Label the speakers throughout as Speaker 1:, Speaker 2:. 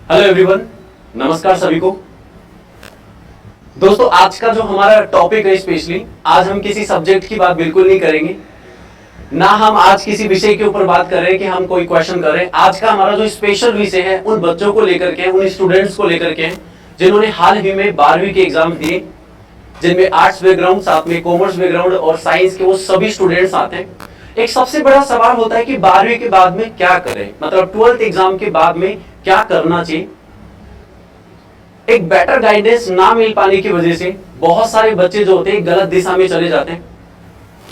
Speaker 1: Hello everyone, नमस्कार सभी को। दोस्तों, आज का जो हमारा टॉपिक है, स्पेशली आज हम किसी सब्जेक्ट की बात बिल्कुल नहीं करेंगे, ना हम आज किसी विषय के ऊपर बात कर रहे हैं कि हम कोई क्वेश्चन कर रहे हैं। आज का हमारा जो स्पेशल विषय है उन बच्चों को लेकर के, उन स्टूडेंट्स को लेकर के जिन्होंने हाल ही में 12वीं के एग्जाम दिए, जिनमें आर्ट्स बैकग्राउंड, साथ में कॉमर्स बैकग्राउंड और साइंस के वो सभी स्टूडेंट्स आते हैं। एक सबसे बड़ा सवाल होता है कि 12वीं के बाद में क्या करें, मतलब 12th एग्जाम के बाद में क्या करना चाहिए। एक बेटर गाइडेंस ना मिल पाने की वजह से बहुत सारे बच्चे जो होते हैं गलत दिशा में चले जाते हैं,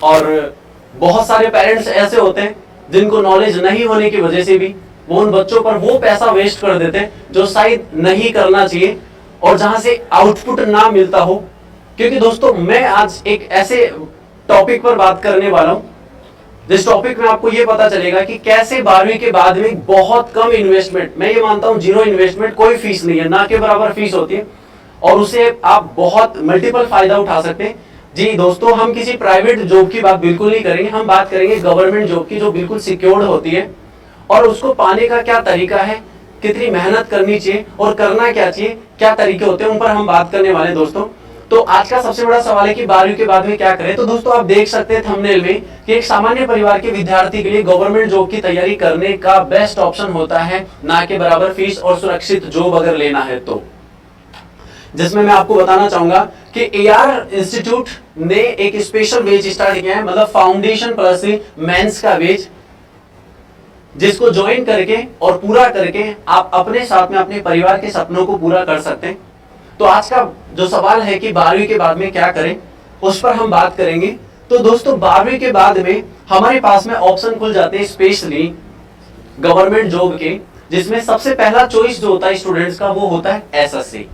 Speaker 1: और बहुत सारे पेरेंट्स ऐसे होते हैं जिनको नॉलेज नहीं होने की वजह से भी वो उन बच्चों पर वो पैसा वेस्ट कर देते हैं जो शायद नहीं करना चाहिए और जहां से आउटपुट ना मिलता हो। क्योंकि दोस्तों, मैं आज एक ऐसे टॉपिक पर बात करने वाला हूं जिस टॉपिक में आपको ये पता चलेगा कि कैसे 12वीं के बाद में बहुत कम इन्वेस्टमेंट, मैं ये मानता हूं जीरो इन्वेस्टमेंट, कोई फीस नहीं है, ना के बराबर फीस होती है, और उसे आप बहुत मल्टीपल फायदा उठा सकते हैं। जी दोस्तों, हम किसी प्राइवेट जॉब की बात बिल्कुल नहीं करेंगे, हम बात करेंगे गवर्नमेंट जॉब की, जो बिल्कुल सिक्योर्ड होती है, और उसको पाने का क्या तरीका है, कितनी मेहनत करनी चाहिए और करना क्या चाहिए, क्या तरीके होते हैं, उन पर हम बात करने वाले हैं। दोस्तों, तो आज का सबसे बड़ा सवाल है कि 12वीं के बाद में क्या करें। तो दोस्तों, आप देख सकते हैं थंबनेल में कि एक सामान्य परिवार के विद्यार्थी के लिए गवर्नमेंट जॉब की तैयारी करने का बेस्ट ऑप्शन होता है, ना के बराबर फीस और सुरक्षित जॉब अगर लेना है तो। जिसमें मैं आपको बताना चाहूंगा कि एआर इंस्टीट्यूट ने एक स्पेशल बैच स्टार्ट किया है, मतलब फाउंडेशन प्लस मेंस का बैच, जिसको ज्वाइन करके और पूरा करके आप अपने साथ में अपने परिवार के सपनों को पूरा कर सकते हैं। तो आज का जो सवाल है कि 12वीं के बाद में क्या करें, उस पर हम बात करेंगे। तो दोस्तों, 12वीं के बाद में हमारे पास में ऑप्शन खुल जाते हैं स्पेशली गवर्नमेंट जॉब के, जिसमें सबसे पहला चॉइस जो होता है स्टूडेंट्स का वो होता है एसएससी।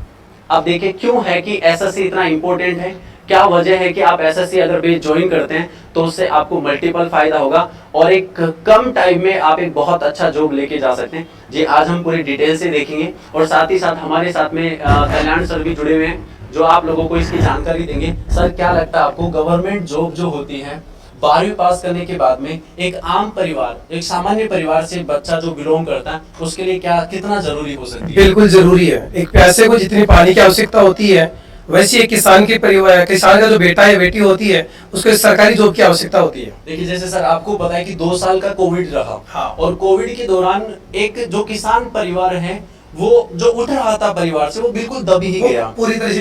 Speaker 1: अब देखिए क्यों है कि एसएससी इतना इंपॉर्टेंट है, क्या वजह है कि आप एसएससी अगर बेस ज्वाइन करते हैं तो उससे आपको मल्टीपल फायदा होगा और एक कम टाइम में आप एक बहुत अच्छा जॉब लेके जा सकते हैं। जी, आज हम पूरी डिटेल से देखेंगे, और साथ ही साथ हमारे साथ में कल्याण सर भी जुड़े हुए हैं जो आप लोगों को इसकी जानकारी देंगे। सर, क्या लगता है आपको गवर्नमेंट जॉब जो होती है 12वीं पास करने के बाद में एक आम परिवार, एक सामान्य परिवार से बच्चा जो बिलोंग करता है उसके लिए क्या कितना जरूरी हो सकती है?
Speaker 2: बिल्कुल जरूरी है। एक प्यासे को जितनी पानी की आवश्यकता होती है, वैसे एक किसान के परिवार, किसान का जो बेटा है बेटी होती है, उसको सरकारी जॉब की आवश्यकता होती है।
Speaker 1: देखिए, जैसे सर आपको पता है कि 2 साल का कोविड रहा,
Speaker 2: हाँ।
Speaker 1: और कोविड के दौरान एक जो किसान परिवार है वो जो उठ रहा था परिवार से, वो बिल्कुल दब ही गया,
Speaker 2: पूरी तरह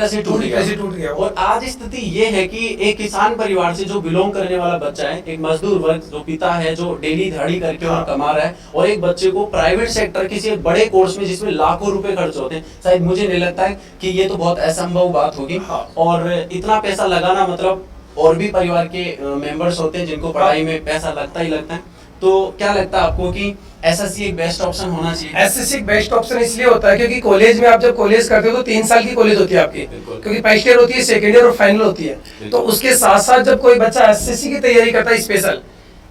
Speaker 2: से टूट गया।
Speaker 1: और आज स्थिति ये है कि एक किसान परिवार से जो बिलोंग करने वाला बच्चा है, एक मजदूर वर्ग जो पिता है जो डेली दिहाड़ी करके और कमा रहा है, और एक बच्चे को प्राइवेट सेक्टर किसी एक बड़े कोर्स में जिसमें लाखों रुपए खर्च होते हैं, शायद मुझे नहीं लगता है कि ये तो बहुत असंभव बात होगी। और इतना पैसा लगाना, मतलब और भी परिवार के मेंबर्स होते हैं जिनको पढ़ाई में पैसा लगता ही लगता है। तो क्या लगता है आपको कि एसएससी एक बेस्ट ऑप्शन होना चाहिए?
Speaker 2: एसएससी एक बेस्ट ऑप्शन इसलिए होता है क्योंकि कॉलेज में आप जब कॉलेज करते हो तो 3 साल की कॉलेज होती है आपकी, क्योंकि फर्स्ट ईयर होती है, सेकंड ईयर और फाइनल होती है। तो उसके साथ साथ जब कोई बच्चा एसएससी की तैयारी करता है स्पेशल,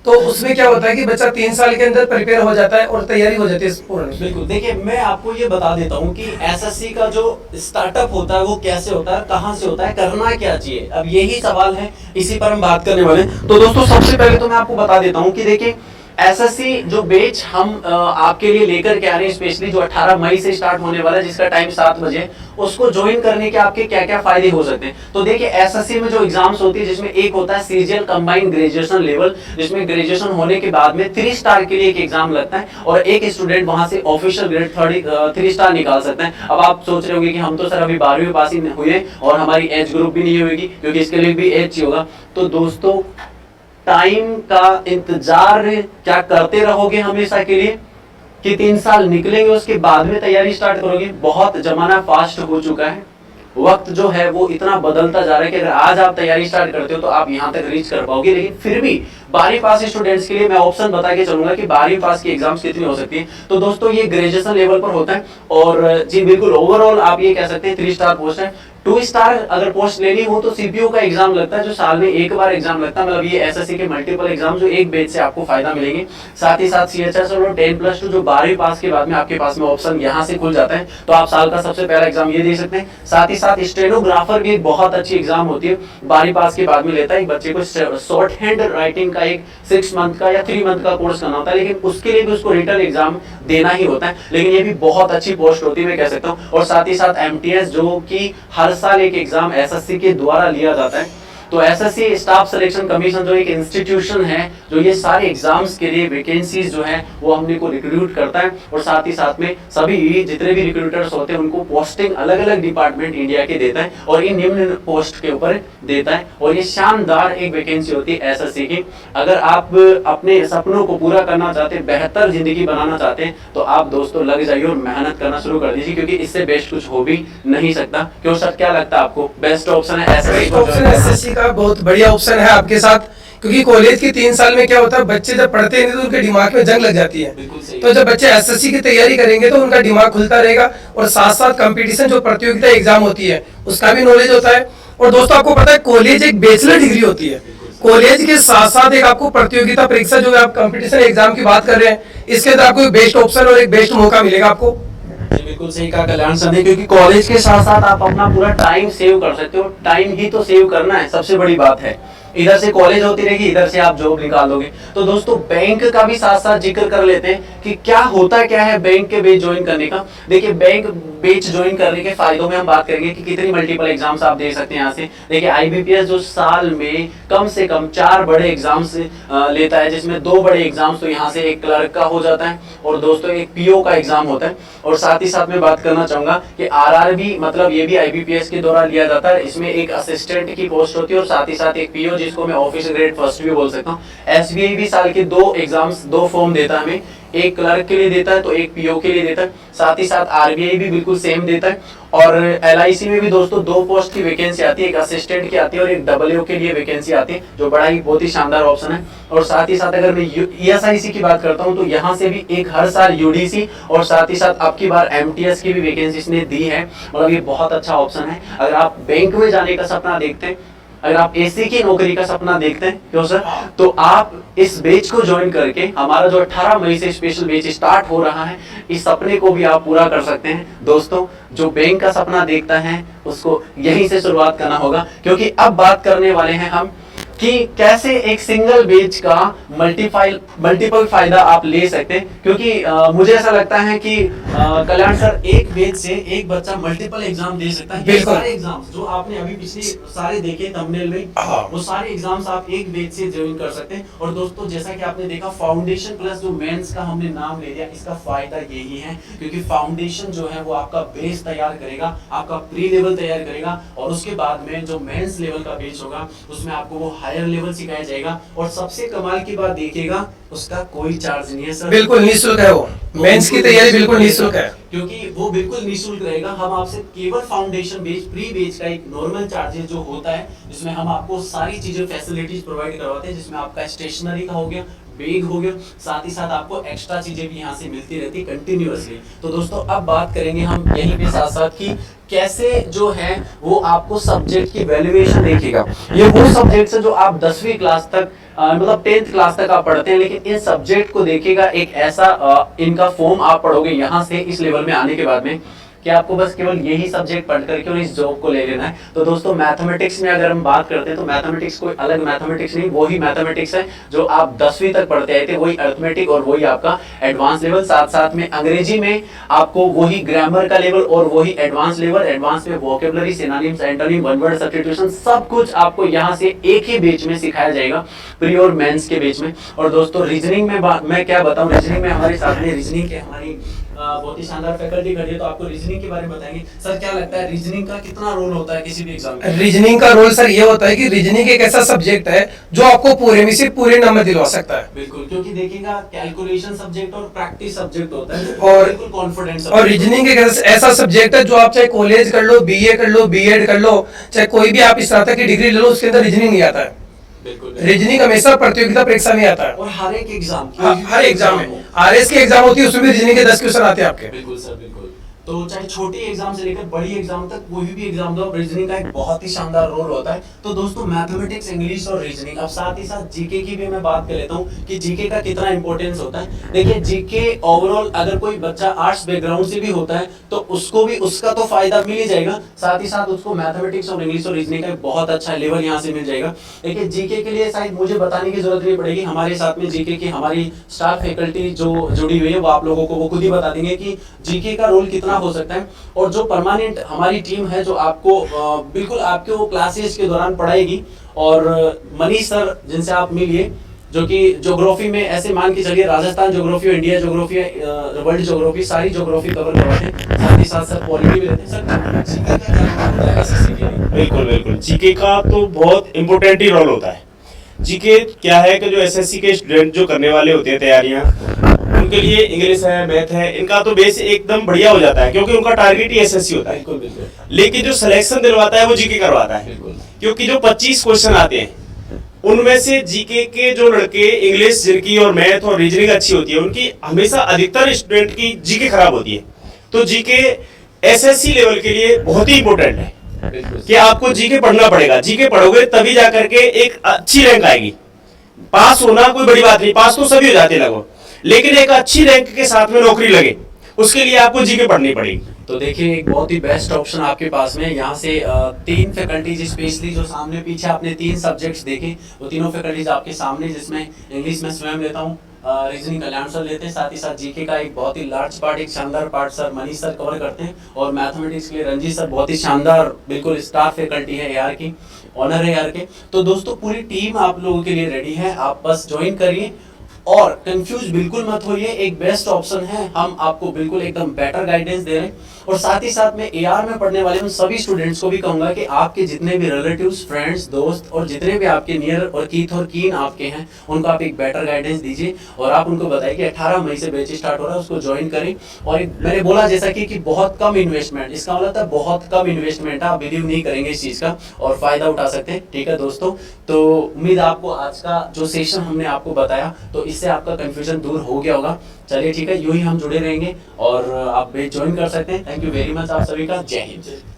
Speaker 2: तो उसमें क्या होता है कि बच्चा 3 साल के अंदर प्रिपेयर हो जाता है और तैयारी हो जाती है पूर्ण।
Speaker 1: बिल्कुल। देखिए, मैं आपको ये बता देता हूँ कि एसएससी का जो स्टार्टअप होता है वो कैसे होता है, कहाँ से होता है, करना क्या चाहिए, अब यही सवाल है, इसी पर हम बात करने वाले हैं। तो दोस्तों, सबसे पहले तो मैं आपको बता देता हूँ कि देखिए एसएससी जो बैच हम आपके लिए लेकर के आ रहे हैं, स्पेशली जो 18 मई से स्टार्ट होने वाला है, जिसका टाइम 7 बजे, उसको ज्वाइन करने के आपके क्या क्या फायदे हो सकते हैं। तो देखिए, एसएससी में जो एग्जाम्स होती है, जिसमें एक होता है सीजीएल कंबाइंड ग्रेजुएशन लेवल, जिसमें ग्रेजुएशन होने के बाद में 3 स्टार के लिए एक एग्जाम लगता है, और एक स्टूडेंट वहां से ऑफिशियल ग्रेड 3 स्टार निकाल सकता है। अब आप सोच रहे होंगे कि हम तो सर अभी 12वीं पास ही हुए और हमारी एज ग्रुप भी नहीं होगी, क्योंकि इसके लिए भी एज चाहिए होगा। तो दोस्तों, टाइम का इंतजार क्या करते रहोगे हमेशा के लिए कि 3 साल निकलेंगे उसके बाद में तैयारी स्टार्ट करोगे? बहुत जमाना फास्ट हो चुका है, वक्त जो है वो इतना बदलता जा रहा है कि अगर आज आप तैयारी स्टार्ट करते हो तो आप यहाँ तक रीच कर पाओगे। लेकिन फिर भी 12वीं पास स्टूडेंट्स के लिए मैं ऑप्शन बता के चलूंगा कि 12वीं पास की एग्जाम्स कितनी हो सकती है। तो दोस्तों, ये ग्रेजुएशन लेवल पर होता है, और जी बिल्कुल ओवरऑल आप ये कह सकते हैं 3 स्टार पोस्ट है। 2 स्टार अगर पोस्ट लेनी हो तो सीपीओ का एग्जाम लगता है, जो साल में एक बार एग्जाम लगता है। मतलब ये एसएससी के मल्टीपल एग्जाम जो एक बेच से आपको फायदा मिलेंगे। साथ ही साथ सीएचएस और 10+2 जो 12वीं पास के बाद में आपके पास में ऑप्शन यहाँ से खुल जाता है, तो आप साल का सबसे पहला एग्जाम ये दे सकते हैं। साथ ही साथ स्टेनोग्राफर भी एक बहुत अच्छी एग्जाम होती है, 12वीं पास के बाद में लेता है। एक बच्चे को शॉर्ट हैंड राइटिंग का एक 6 मंथ का या 3 मंथ का कोर्स करना होता है, लेकिन उसके लिए भी उसको रिटन एग्जाम देना ही होता है। लेकिन ये भी बहुत अच्छी पोस्ट होती है, मैं कह सकता हूँ। और साथ ही साथ एमटीएस जो कि हर साल एक एग्जाम एसएससी के द्वारा लिया जाता है। तो एसएससी स्टाफ सिलेक्शन कमीशन जो एक इंस्टीट्यूशन है जो ये सारे एग्जाम्स के लिए वैकेंसीज जो है वो हमने को रिक्रूट करता है। और साथ ही साथ में सभी जितने भी रिक्रूटर्स होते हैं उनको पोस्टिंग अलग अलग डिपार्टमेंट इंडिया के देता है और ये निम्न पोस्ट के ऊपर देता है। और ये शानदार एक वैकेंसी होती है एसएससी की। अगर आप अपने सपनों को पूरा करना चाहते हैं, बेहतर जिंदगी बनाना चाहते हैं, तो आप दोस्तों लग जाइए और मेहनत करना शुरू कर दीजिए, क्योंकि इससे बेस्ट कुछ हो भी नहीं सकता। क्यों सर, क्या लगता है आपको? बेस्ट ऑप्शन है
Speaker 2: एसएससी का, बहुत बढ़िया ऑप्शन है आपके साथ। क्योंकि कॉलेज के 3 साल में क्या होता है, बच्चे जब पढ़ते हैं तो उनके दिमाग में जंग लग जाती है। तो जब बच्चे एसएससी की तैयारी करेंगे तो उनका दिमाग खुलता रहेगा और साथ साथ कंपटीशन जो प्रतियोगिता एग्जाम होती है उसका भी नॉलेज होता है। और दोस्तों आपको पता है कॉलेज एक बैचलर डिग्री होती है, कॉलेज के साथ साथ एक आपको प्रतियोगिता परीक्षा जो आप कंपटीशन एग्जाम की बात कर रहे हैं, इसके अंदर आपको एक बेस्ट ऑप्शन और एक बेस्ट मौका मिलेगा आपको।
Speaker 1: बिल्कुल सही कहा कल्याण सर ने, क्योंकि कॉलेज के साथ साथ आप अपना पूरा टाइम सेव कर सकते हो। टाइम ही तो सेव करना है, सबसे बड़ी बात है। इधर से कॉलेज होती रहेगी, इधर से आप जॉब निकालोगे। तो दोस्तों बैंक का भी साथ साथ जिक्र कर लेते हैं कि क्या होता क्या है बैंक के बेच ज्वाइन करने का। देखिए बैंक बेच ज्वाइन करने के फायदों में हम बात करेंगे कि कितनी मल्टीपल एग्जाम्स आप दे सकते हैं यहाँ से। देखिए आईबीपीएस जो साल में कम से कम 4 बड़े एग्जाम्स लेता है, जिसमें 2 बड़े एग्जाम्स तो यहाँ से एक क्लर्क का हो जाता है और दोस्तों एक पीओ का एग्जाम होता है। और साथ ही साथ में बात करना चाहूंगा कि आरआरबी मतलब ये भी आईबीपीएस के द्वारा लिया जाता है। इसमें एक असिस्टेंट की पोस्ट होती है और साथ ही साथ एक पीओ जिसको मैं ऑफिस ग्रेड फर्स्ट भी बोल सकता हूँ। एसबीआई भी साल के 2 एग्जाम्स 2 फॉर्म देता है हमें, एक क्लर्क के लिए देता है तो एक पीओ के लिए देता है। साथ ही साथ आरबीआई भी बिल्कुल सेम देता है। और एलआईसी में भी दोस्तों 2 पोस्ट की वैकेंसी आती है, एक असिस्टेंट की आती है और एक डब्ल्यू के लिए वैकेंसी आती है, जो बड़ा ही बहुत ही शानदार ऑप्शन है। और साथ ही साथ अगर मैं ईएसआईसी की बात करता हूं तो यहाँ से भी एक हर साल यूडीसी और साथ ही साथ अब की बार एमटीएस की भी वैकेंसी इसने दी है। मतलब ये बहुत अच्छा ऑप्शन है। अगर आप बैंक में जाने का सपना देखते हैं, अगर आप एसी की नौकरी का सपना देखते हैं, क्यों सर, तो आप इस बैच को ज्वाइन करके हमारा जो 18 मई से स्पेशल बैच स्टार्ट हो रहा है, इस सपने को भी आप पूरा कर सकते हैं। दोस्तों जो बैंक का सपना देखता है उसको यहीं से शुरुआत करना होगा, क्योंकि अब बात करने वाले हैं हम कि कैसे एक सिंगल बेच का मल्टीपल फायदा आप ले सकते हैं। क्योंकि मुझे ऐसा लगता है कि कल्याण सर एक बेच से एक बच्चा मल्टीपल एग्जाम दे सकता है। ये सारे एग्जाम्स जो आपने अभी पिछले सारे देखे थंबनेल में, वो सारे एग्जाम्स आप एक बेच से ज्वाइन कर सकते हैं। और दोस्तों जैसा कि आपने देखा फाउंडेशन प्लस जो मेंस का हमने नाम ले लिया, इसका फायदा यही है क्योंकि फाउंडेशन जो है वो आपका बेस तैयार करेगा, आपका प्री लेवल तैयार करेगा और उसके बाद में जो मेंस लेवल का बेच होगा उसमें आपको वो हायर लेवल सिखाया जाएगा। और सबसे कमाल की बात देखिएगा, उसका कोई चार्ज नहीं है सर,
Speaker 2: बिल्कुल निःशुल्क है। वो मेंस की तैयारी बिल्कुल निःशुल्क है,
Speaker 1: क्योंकि वो बिल्कुल निःशुल्क रहेगा। हम आपसे केवल फाउंडेशन बेच प्री बेच का एक नॉर्मल चार्जेस जो होता है, जिसमें हम आपको सारी चीजें फैसिलिटीज प्रोवाइड करवाते हैं, जिसमें आपका स्टेशनरी का हो गया, बैग हो गया, साथ ही साथ आपको एक्स्ट्रा चीजें भी यहाँ से मिलती रहती है कंटिन्यूअसली। तो दोस्तों अब बात करेंगे हम यहीं पे साथ साथ कि कैसे जो है वो आपको सब्जेक्ट की वैल्यूएशन देखेगा। ये वो सब्जेक्ट है जो आप 10वीं क्लास तक मतलब 10th क्लास तक आप पढ़ते हैं, लेकिन इन सब्जेक्ट को देखेगा एक ऐसा इनका फॉर्म आप पढ़ोगे यहाँ से इस लेवल में आने के बाद में कि आपको बस केवल यही सब्जेक्ट पढ़ करके और इस जॉब को ले लेना है। तो दोस्तों मैथमेटिक्स में अगर हम बात करते हैं तो मैथमेटिक्स कोई अलग मैथमेटिक्स नहीं, वही मैथमेटिक्स है जो आप 10वीं तक पढ़ते आए थे, वही अरिथमेटिक और वही आपका एडवांस लेवल। साथ साथ में अंग्रेजी में आपको वही ग्रामर का लेवल और वही एडवांस लेवल। एडवांस में vocabulary, synonyms, antonym, one word substitution सब कुछ आपको यहाँ से एक ही बैच में सिखाया जाएगा, प्री और मेंस के बैच में। और दोस्तों रीजनिंग में मैं क्या बताऊं, रीजनिंग में हमारे साथ में रीजनिंग के हमारी बहुत ही शानदार फैकल्टी खड़ी है, तो आपको रीजनिंग के बारे में बताएंगे। सर क्या लगता है रीजनिंग का कितना रोल होता है किसी भी एग्जाम में?
Speaker 2: रीजनिंग का रोल सर ये होता है कि रीजनिंग एक ऐसा सब्जेक्ट है जो आपको पूरे में से पूरे नंबर दिलवा सकता है।
Speaker 1: बिल्कुल, क्योंकि देखिएगा कैलकुलेशन सब्जेक्ट और प्रैक्टिस सब्जेक्ट होता है
Speaker 2: और
Speaker 1: बिल्कुल कॉन्फिडेंस।
Speaker 2: और रीजनिंग एक ऐसा सब्जेक्ट है जो आप चाहे कॉलेज कर लो, बीए कर लो, बीएड कर लो, चाहे कोई भी आप स्नातक की डिग्री ले लो, उसके अंदर रीजनिंग नहीं आता है। रीजनिंग हमेशा प्रतियोगिता परीक्षा में आता है
Speaker 1: और हर एक एग्जाम
Speaker 2: हर एग्जाम में आरएस की एग्जाम होती है, उसमें भी रीजनिंग के 10 क्वेश्चन आते हैं आपके।
Speaker 1: बिल्कुल सर, बिल्कुल। तो चाहे छोटी एग्जाम से लेकर बड़ी एग्जाम तक कोई भी एग्जाम दो, रीजनिंग का एक बहुत ही शानदार रोल होता है। तो दोस्तों मैथमेटिक्स, इंग्लिश और रीजनिंग, अब साथ ही साथ जीके की भी मैं बात कर लेता हूँ कि जीके का कितना इंपॉर्टेंस होता है। देखिए जीके ओवरऑल अगर कोई बच्चा आर्ट्स बैकग्राउंड से भी होता है तो उसको भी उसका तो फायदा मिल ही जाएगा, साथ ही साथ उसको मैथमेटिक्स और इंग्लिश और रीजनिंग का बहुत अच्छा लेवल यहाँ से मिल जाएगा। देखिए जीके के लिए शायद मुझे बताने की जरूरत नहीं पड़ेगी, हमारे साथ में जीके की हमारी स्टाफ फैकल्टी जो जुड़ी हुई है वो आप लोगों को वो खुद ही बता देंगे कि जीके का रोल कितना हो सकता है। और जो परमानेंट हमारी टीम है जो आपको बिल्कुल आपके वो क्लासेस के दौरान पढ़ाएगी, और मनीष सर जिनसे आप मिलिए जो कि ज्योग्राफी में ऐसे मान के चलिए Rajasthan geography, India geography, world geography, सारी ज्योग्राफी कवर करवाते हैं, साथ ही साथ सर पॉलिटी भी लेते हैं। सर जीके का क्या रोल होता है एसएससी के लिए?
Speaker 3: बिल्कुल बिल्कुल, जीके का तो बहुत इंपॉर्टेंट ही रोल होता है। जीके क्या है कि जो एसएससी के स्टूडेंट जो करने वाले होते हैं तैयारियां, उनके लिए इंग्लिश है, मैथ है, इनका तो बेस एकदम बढ़िया हो जाता है क्योंकि उनका टारगेट ही एसएससी होता है।
Speaker 1: बिल्कुल बिल्कुल।
Speaker 3: लेकिन जो सिलेक्शन दिलवाता है वो जीके करवाता है,
Speaker 1: बिल्कुल।
Speaker 3: क्योंकि जो 25 क्वेश्चन आते हैं उनमें से जीके के जो लड़के इंग्लिश जिनकी और मैथ और रीजनिंग अच्छी होती है उनकी हमेशा अधिकतर स्टूडेंट की जीके खराब होती है। तो जीके एसएससी लेवल के लिए बहुत ही इंपॉर्टेंट है कि आपको जीके पढ़ना पड़ेगा। जीके पढ़ोगे तभी जाकर के एक अच्छी रैंक आएगी। पास होना कोई बड़ी बात नहीं, पास तो सभी हो जाते लगभग, लेकिन एक अच्छी रैंक के साथ में नौकरी लगे उसके लिए आपको जीके पढ़नी पड़ेगी।
Speaker 1: तो देखिए एक बहुत ही बेस्ट ऑप्शन आपके पास में यहाँ से 3 फैकल्टीज स्पेशली जो सामने पीछे आपने 3 सब्जेक्ट्स देखे, वो तीनों फैकल्टीज आपके सामने, जिसमें इंग्लिश में स्वयं लेता हूँ, रीजनिंग कल्याण सर लेते हैं, साथ ही साथ जीके का एक बहुत ही लार्ज पार्ट, एक शानदार part sir Manish sir cover करते हैं, और मैथमेटिक्स के लिए रंजीत सर बहुत ही शानदार बिल्कुल स्टार फैकल्टी है एआर की, ऑनर है एआर के। तो दोस्तों पूरी टीम आप लोगों के लिए रेडी है, आप बस ज्वाइन करिए और कंफ्यूज बिल्कुल मत होइए, एक बेस्ट ऑप्शन है, हम आपको बिल्कुल एकदम बेटर गाइडेंस दे रहे हैं। और साथ ही साथ में एआर में पढ़ने वाले उन सभी स्टूडेंट्स को भी कहूंगा कि आपके जितने भी रिलेटिव्स, फ्रेंड्स, दोस्त और जितने भी आपके नियर और कीथ और कीन आपके हैं उनको आप एक बेटर गाइडेंस दीजिए, और आप उनको बताइए कि 18 मई से बैच स्टार्ट हो रहा है, उसको ज्वाइन करें। और मैंने बोला जैसा कि बहुत कम इन्वेस्टमेंट, इसका मतलब था बहुत कम इन्वेस्टमेंट है, आप बिलीव नहीं करेंगे इस चीज का और फायदा उठा सकते हैं। ठीक है दोस्तों, तो उम्मीद आपको आज का जो सेशन हमने आपको बताया तो इससे आपका कंफ्यूजन दूर हो गया होगा। चलिए ठीक है, यूं ही हम जुड़े रहेंगे और आप बैच ज्वाइन कर सकते हैं। थैंक यू वेरी मच आप सभी का, जय हिंद।